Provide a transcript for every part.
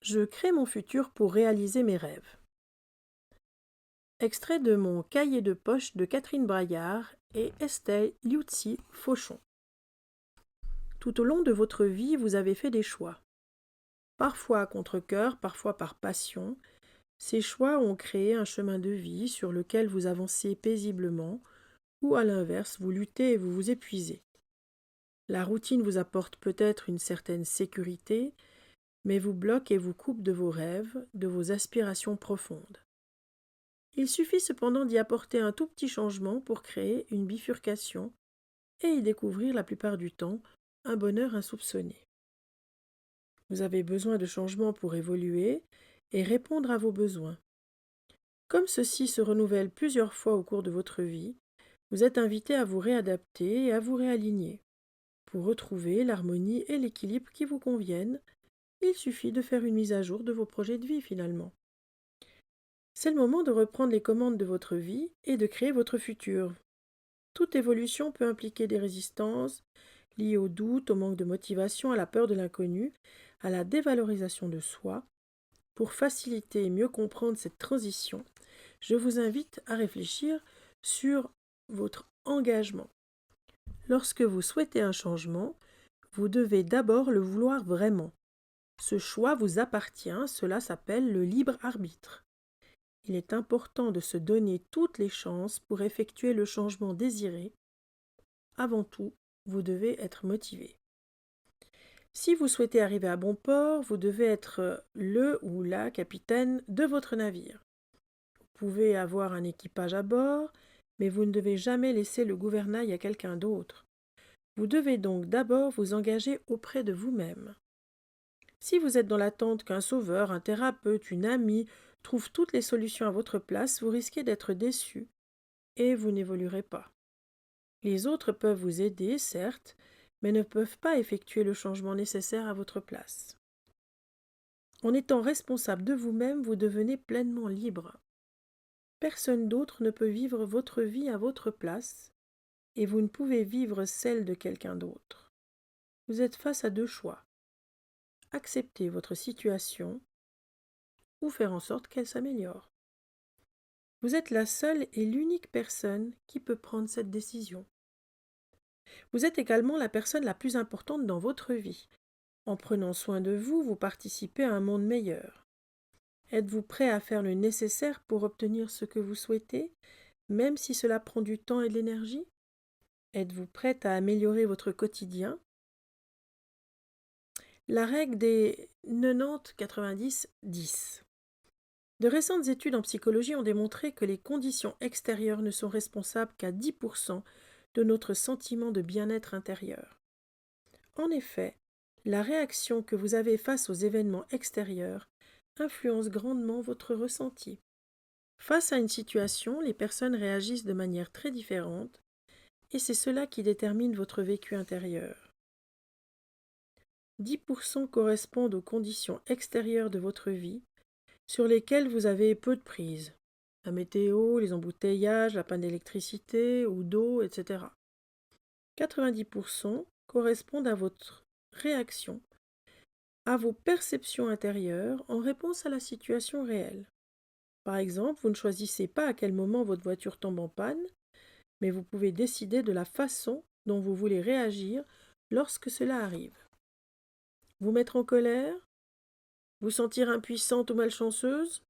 Je crée mon futur pour réaliser mes rêves. Extrait de mon cahier de poche de Catherine Braillard et Estelle Liuzzi Fauchon. Tout au long de votre vie, vous avez fait des choix. Parfois à contre-cœur, parfois par passion. Ces choix ont créé un chemin de vie sur lequel vous avancez paisiblement, ou à l'inverse, vous luttez et vous vous épuisez. La routine vous apporte peut-être une certaine sécurité, mais vous bloque et vous coupe de vos rêves, de vos aspirations profondes. Il suffit cependant d'y apporter un tout petit changement pour créer une bifurcation et y découvrir la plupart du temps un bonheur insoupçonné. Vous avez besoin de changements pour évoluer et répondre à vos besoins. Comme ceux-ci se renouvellent plusieurs fois au cours de votre vie, vous êtes invité à vous réadapter et à vous réaligner. Pour retrouver l'harmonie et l'équilibre qui vous conviennent, il suffit de faire une mise à jour de vos projets de vie finalement. C'est le moment de reprendre les commandes de votre vie et de créer votre futur. Toute évolution peut impliquer des résistances liées au doute, au manque de motivation, à la peur de l'inconnu, à la dévalorisation de soi. Pour faciliter et mieux comprendre cette transition, je vous invite à réfléchir sur votre engagement. Lorsque vous souhaitez un changement, vous devez d'abord le vouloir vraiment. Ce choix vous appartient, cela s'appelle le libre arbitre. Il est important de se donner toutes les chances pour effectuer le changement désiré. Avant tout, vous devez être motivé. Si vous souhaitez arriver à bon port, vous devez être le ou la capitaine de votre navire. Vous pouvez avoir un équipage à bord, mais vous ne devez jamais laisser le gouvernail à quelqu'un d'autre. Vous devez donc d'abord vous engager auprès de vous-même. Si vous êtes dans l'attente qu'un sauveur, un thérapeute, une amie trouve toutes les solutions à votre place, vous risquez d'être déçu et vous n'évoluerez pas. Les autres peuvent vous aider, certes, mais ne peuvent pas effectuer le changement nécessaire à votre place. En étant responsable de vous-même, vous devenez pleinement libre. Personne d'autre ne peut vivre votre vie à votre place et vous ne pouvez vivre celle de quelqu'un d'autre. Vous êtes face à deux choix. Accepter votre situation ou faire en sorte qu'elle s'améliore. Vous êtes la seule et l'unique personne qui peut prendre cette décision. Vous êtes également la personne la plus importante dans votre vie. En prenant soin de vous, vous participez à un monde meilleur. Êtes-vous prêt à faire le nécessaire pour obtenir ce que vous souhaitez, même si cela prend du temps et de l'énergie? Êtes-vous prête à améliorer votre quotidien? La règle des 90-90-10. De récentes études en psychologie ont démontré que les conditions extérieures ne sont responsables qu'à 10% de notre sentiment de bien-être intérieur. En effet, la réaction que vous avez face aux événements extérieurs influence grandement votre ressenti. Face à une situation, les personnes réagissent de manière très différente et c'est cela qui détermine votre vécu intérieur. 10% correspondent aux conditions extérieures de votre vie sur lesquelles vous avez peu de prise. La météo, les embouteillages, la panne d'électricité ou d'eau, etc. 90% correspondent à votre réaction, à vos perceptions intérieures en réponse à la situation réelle. Par exemple, vous ne choisissez pas à quel moment votre voiture tombe en panne, mais vous pouvez décider de la façon dont vous voulez réagir lorsque cela arrive. Vous mettre en colère? Vous sentir impuissante ou malchanceuse?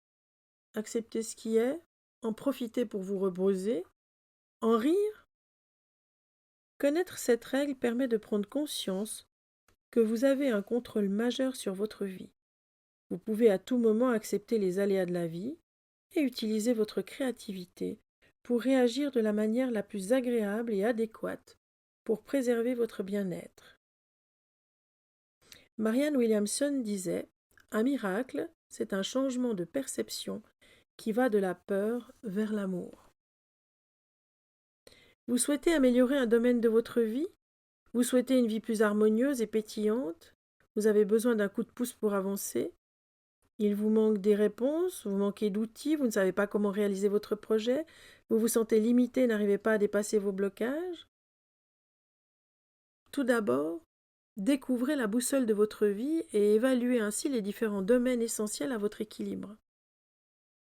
Accepter ce qui est? En profiter pour vous reposer? En rire? Connaître cette règle permet de prendre conscience que vous avez un contrôle majeur sur votre vie. Vous pouvez à tout moment accepter les aléas de la vie et utiliser votre créativité pour réagir de la manière la plus agréable et adéquate pour préserver votre bien-être. Marianne Williamson disait: un miracle, c'est un changement de perception qui va de la peur vers l'amour. Vous souhaitez améliorer un domaine de votre vie? Vous souhaitez une vie plus harmonieuse et pétillante? Vous avez besoin d'un coup de pouce pour avancer? Il vous manque des réponses, vous manquez d'outils, vous ne savez pas comment réaliser votre projet, vous vous sentez limité et n'arrivez pas à dépasser vos blocages? Tout d'abord, Découvrez la boussole de votre vie et évaluez ainsi les différents domaines essentiels à votre équilibre.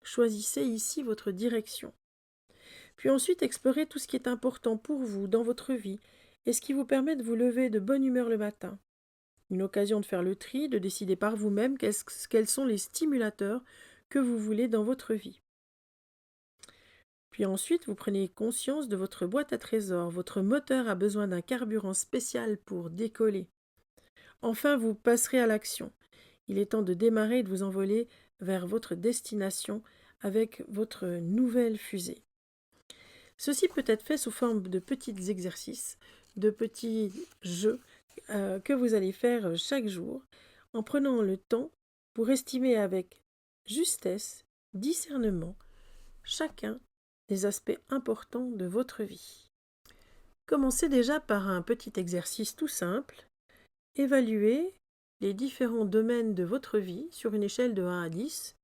Choisissez ici votre direction. Puis ensuite, explorez tout ce qui est important pour vous dans votre vie et ce qui vous permet de vous lever de bonne humeur le matin. Une occasion de faire le tri, de décider par vous-même quels sont les stimulateurs que vous voulez dans votre vie. Puis ensuite, vous prenez conscience de votre boîte à trésors. Votre moteur a besoin d'un carburant spécial pour décoller. Enfin, vous passerez à l'action. Il est temps de démarrer et de vous envoler vers votre destination avec votre nouvelle fusée. Ceci peut être fait sous forme de petits exercices, de petits jeux que vous allez faire chaque jour en prenant le temps pour estimer avec justesse, discernement, chacun des aspects importants de votre vie. Commencez déjà par un petit exercice tout simple. Évaluez les différents domaines de votre vie sur une échelle de 1 à 10,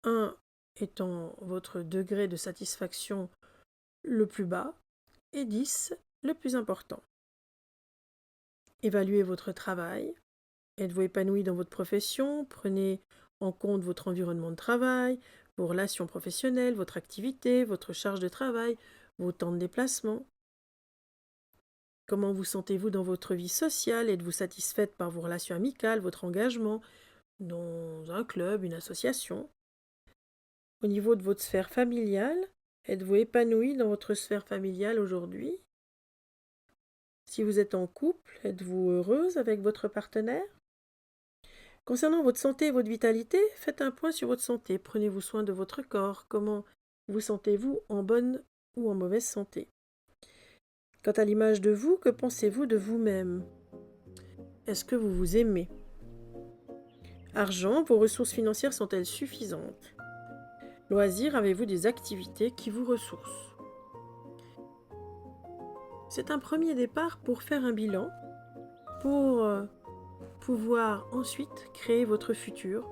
1 étant votre degré de satisfaction le plus bas et 10 le plus important. Évaluez votre travail. Êtes-vous épanoui dans votre profession? Prenez en compte votre environnement de travail, vos relations professionnelles, votre activité, votre charge de travail, vos temps de déplacement. Comment vous sentez-vous dans votre vie sociale? Êtes-vous satisfaite par vos relations amicales, votre engagement dans un club, une association? Au niveau de votre sphère familiale, êtes-vous épanoui dans votre sphère familiale aujourd'hui? Si vous êtes en couple, êtes-vous heureuse avec votre partenaire? Concernant votre santé et votre vitalité, faites un point sur votre santé. Prenez-vous soin de votre corps. Comment vous sentez-vous en bonne ou en mauvaise santé? Quant à l'image de vous, que pensez-vous de vous-même? Est-ce que vous vous aimez? Argent, vos ressources financières sont-elles suffisantes? Loisirs, avez-vous des activités qui vous ressourcent? C'est un premier départ pour faire un bilan, pour pouvoir ensuite créer votre futur,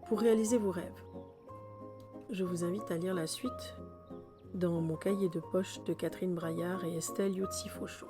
pour réaliser vos rêves. Je vous invite à lire la suite dans mon cahier de poche de Catherine Braillard et Estelle Youtsi-Fauchon.